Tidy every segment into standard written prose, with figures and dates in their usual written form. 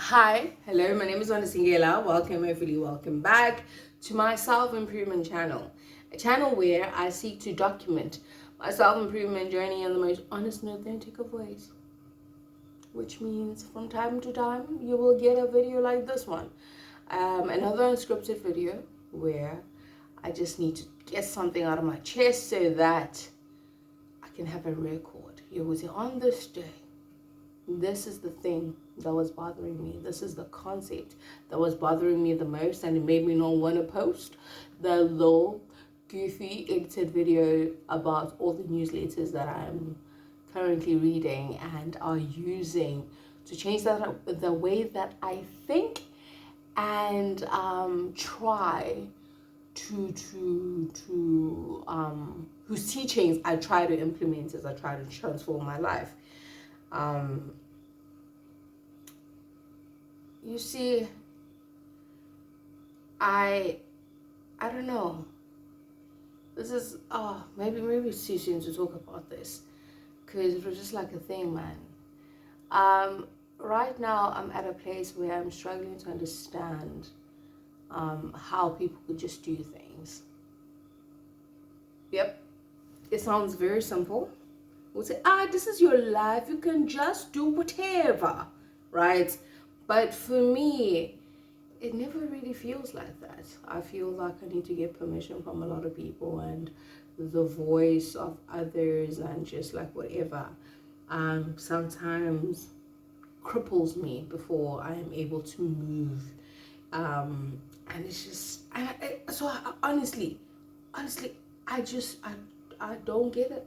Hi, hello, my name is Wanda Singela. Welcome, hopefully, welcome back to my self-improvement channel. A channel where I seek to document my self-improvement journey in the most honest and authentic of ways. Which means from time to time, you will get a video like this one. Another unscripted video where I just need to get something out of my chest so that I can have a record. You will say, on this day, this is the thing that was bothering me. This is the concept that was bothering me the most, and it made me not want to post the low, goofy, edited video about all the newsletters that I'm currently reading and are using to change the way that I think and try whose teachings I try to implement as I try to transform my life. You see, I don't know. This is maybe it's too soon to talk about this, because it was just like a thing, man. Right now I'm at a place where I'm struggling to understand how people could just do things. Yep, it sounds very simple. We'll say, this is your life, you can just do whatever, right? But for me, it never really feels like that. I feel like I need to get permission from a lot of people, and the voice of others, and just like whatever sometimes cripples me before I am able to move. And it's just, honestly, I don't get it.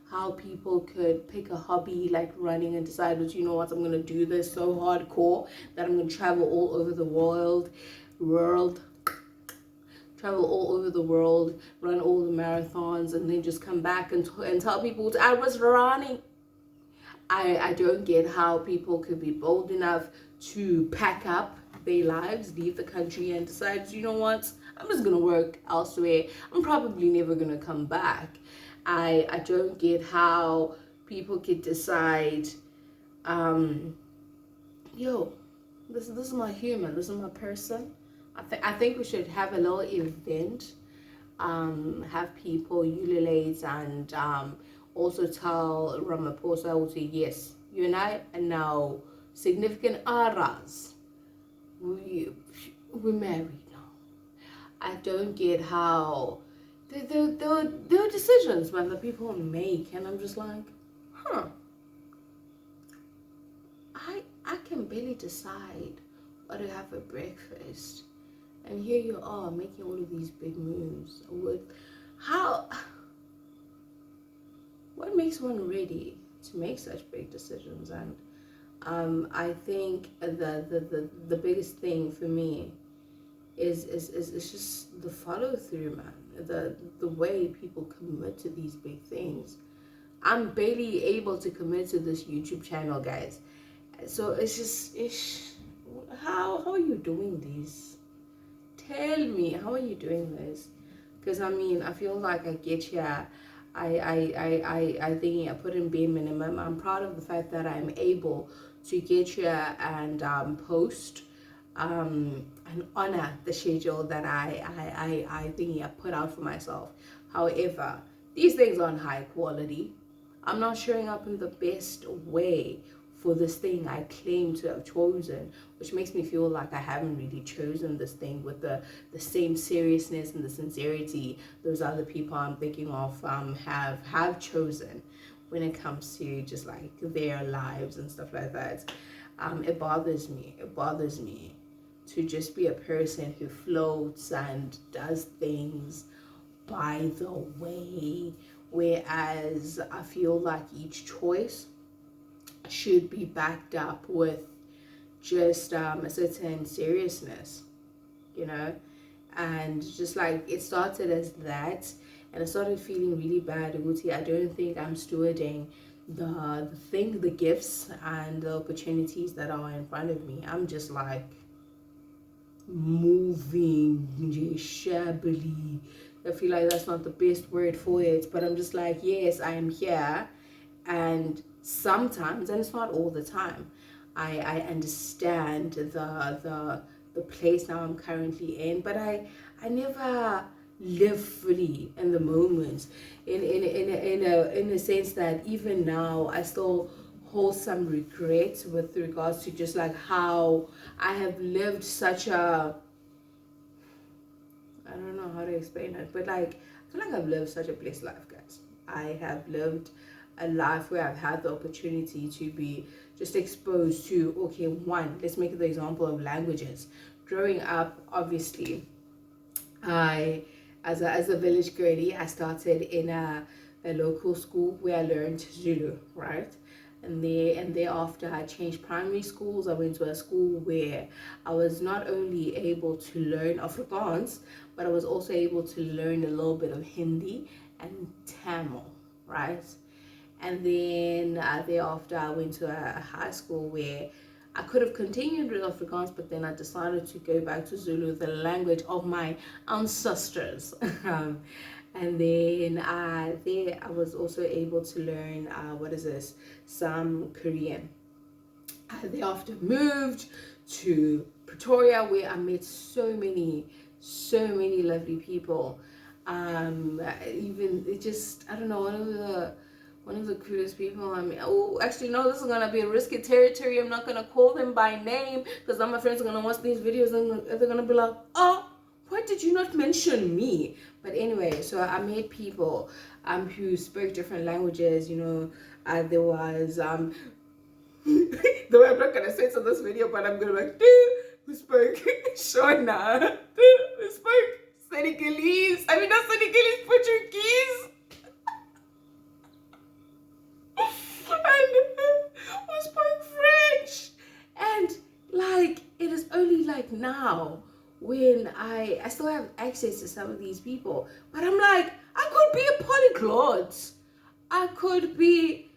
How people could pick a hobby like running and decide that, you know what, I'm going to do this so hardcore that I'm going to travel all over the world, run all the marathons, and then just come back and tell people I was running. I don't get how people could be bold enough to pack up their lives, leave the country, and decide, you know what, I'm just going to work elsewhere. I'm probably never going to come back. I don't get how people could decide, this is my human, this is my person. I think we should have a little event, have people ululate and also tell Ramaphosa, would say, yes, you and I are now significant others. We're married now. I don't get how there are decisions when the people make, and I'm just like, I can barely decide what to have for breakfast, and here you are making all of these big moves. What makes one ready to make such big decisions? And I think the biggest thing for me is just the follow through, man. The way people commit to these big things. I'm barely able to commit to this YouTube channel, guys. So how are you doing this? Tell me, how are you doing this? Because I feel like I get here. I think I put in bare minimum. I'm proud of the fact that I'm able to get here and post and honor the schedule that I think I put out for myself. However, these things aren't high quality. I'm not showing up in the best way for this thing I claim to have chosen, which makes me feel like I haven't really chosen this thing with the same seriousness and the sincerity those other people I'm thinking of have chosen when it comes to just like their lives and stuff like that. It bothers me to just be a person who floats and does things by the way, whereas I feel like each choice should be backed up with just a certain seriousness, and just like it started as that, and I started feeling really bad. I don't think I'm stewarding the gifts and the opportunities that are in front of me. I'm just like moving shabbily. I feel like that's not the best word for it, but I'm just like, yes, I am here, and sometimes, and it's not all the time, I understand the place now I'm currently in, but I never live fully in the moment, in a sense that even now I still hold some regrets with regards to just like how I have lived such a, I don't know how to explain it, but like I feel like I've lived such a blessed life, guys. I have lived a life where I've had the opportunity to be just exposed to, okay, one, let's make the example of languages. Growing up, obviously, I, as a village girlie, I started in a local school where I learned Zulu, right? And thereafter I changed primary schools. I went to a school where I was not only able to learn Afrikaans, but I was also able to learn a little bit of Hindi and Tamil, right? And then thereafter I went to a high school where I could have continued with Afrikaans, but then I decided to go back to Zulu, the language of my ancestors. And then there I was also able to learn, some Korean. I thereafter moved to Pretoria, where I met so many lovely people. Even it just, I don't know, one of the coolest people. I mean, oh, actually, no, this is gonna be a risky territory. I'm not gonna call them by name because now my friends are gonna watch these videos and they're gonna be like, oh, why did you not mention me? But anyway, so I met people who spoke different languages. You know, there was though I'm not gonna say it in this video, but I'm gonna be like, who spoke Shona, who spoke Senegalese. I mean, not Senegalese, Portuguese. Who spoke French. And like it is only like now when I still have access to some of these people, but I'm like, I could be a polyglot, I could be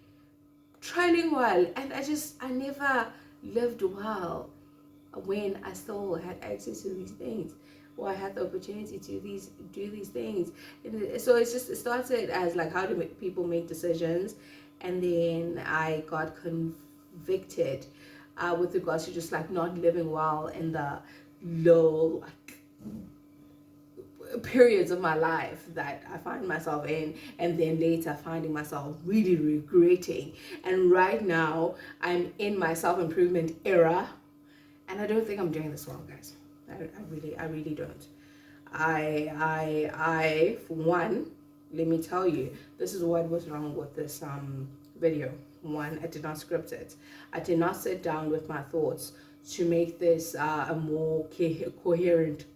trilingual, and I never lived well when I still had access to these things, or I had the opportunity to do these things. And so it started as like, how do people make decisions, and then I got convicted with regards to just like not living well in the low like periods of my life that I find myself in, and then later finding myself really regretting. And right now I'm in my self-improvement era, and I don't think I'm doing this well, guys. I really don't. I for one, let me tell you, this is what was wrong with this video. One, I did not script it. I did not sit down with my thoughts to make this a more coherent,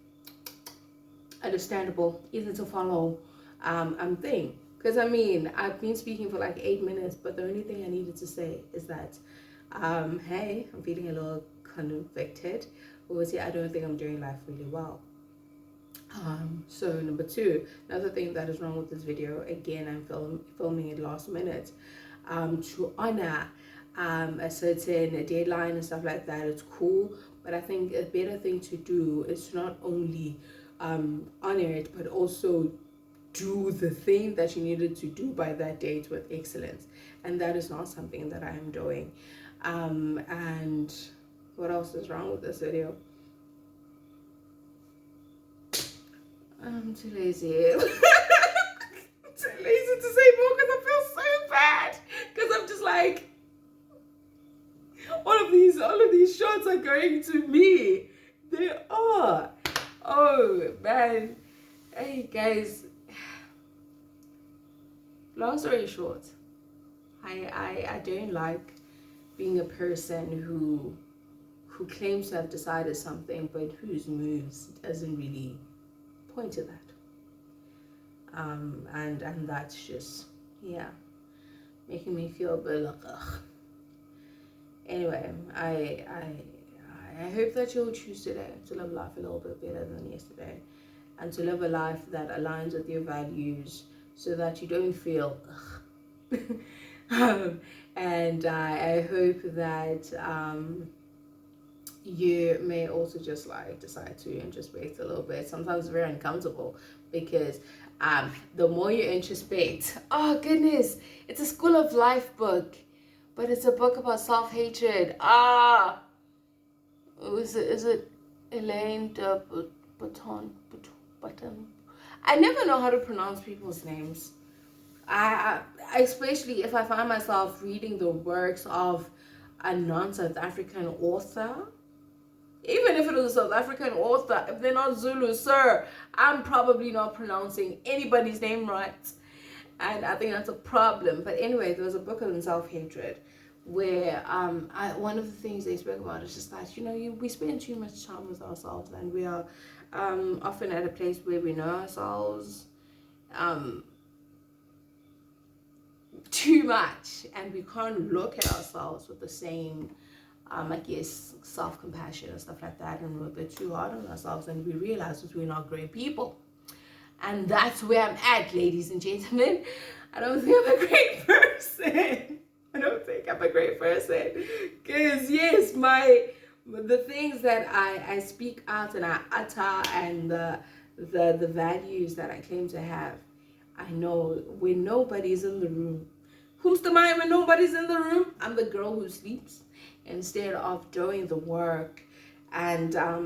understandable, easy to follow thing. Because I mean, I've been speaking for like 8 minutes, but the only thing I needed to say is that hey, I'm feeling a little convicted. Obviously, I don't think I'm doing life really well. So number two, another thing that is wrong with this video, again, I'm filming it last minute, to honor a certain deadline and stuff like that. It's cool, but I think a better thing to do is to not only honor it, but also do the thing that you needed to do by that date with excellence. And that is not something that I am doing. And what else is wrong with this video? I'm too lazy. I'm too lazy to say more because I feel so bad. Because I'm just like, all of these shots are going to me. They are. Oh man. Hey guys. Long story short, I don't like being a person who claims to have decided something but whose moves doesn't really point to that. And that's just, yeah, making me feel a bit like ugh. Anyway, I hope that you'll choose today to live life a little bit better than yesterday, and to live a life that aligns with your values, so that you don't feel ugh. And I hope that you may also just like decide to introspect a little bit. Sometimes it's very uncomfortable because the more you introspect, oh goodness, it's a school of life book, But it's a book about self-hatred. Is it Elaine de Button? I never know how to pronounce people's names. I especially if I find myself reading the works of a non-South African author, even if it was a South African author, if they're not Zulu, sir, I'm probably not pronouncing anybody's name right. And I think that's a problem. But anyway, there was a book on self-hatred where one of the things they spoke about is just that, we spend too much time with ourselves, and we are often at a place where we know ourselves too much, and we can't look at ourselves with the same I guess self-compassion and stuff like that, and we're a bit too hard on ourselves, and we realize that we're not great people. And that's where I'm at, ladies and gentlemen. I don't think I'm a great person. Because yes, the things that I speak out and I utter, and the values that I claim to have, I know when nobody's in the room. Who's the mind when nobody's in the room? I'm the girl who sleeps instead of doing the work. And I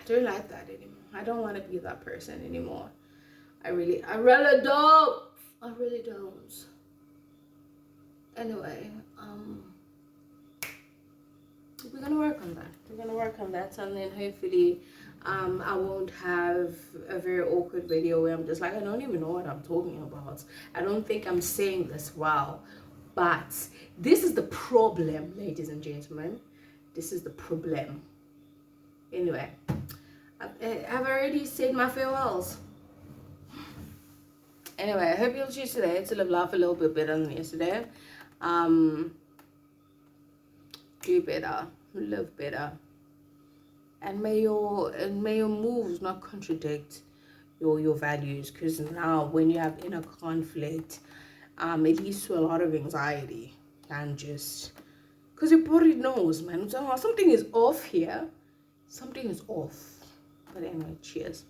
don't like that anymore. I don't want to be that person anymore. I really don't. I really don't. Anyway, we're gonna work on that. And then hopefully I won't have a very awkward video where I'm just like, I don't even know what I'm talking about. I don't think I'm saying this well. But this is the problem, ladies and gentlemen. This is the problem. Anyway, I've already said my farewells. Anyway, I hope you'll choose today to laugh a little bit better than yesterday. Do better, live better, and may your moves not contradict your values. Because now, when you have inner conflict, it leads to a lot of anxiety, and just because your body knows, man, something is off here. Something is off. But anyway, cheers.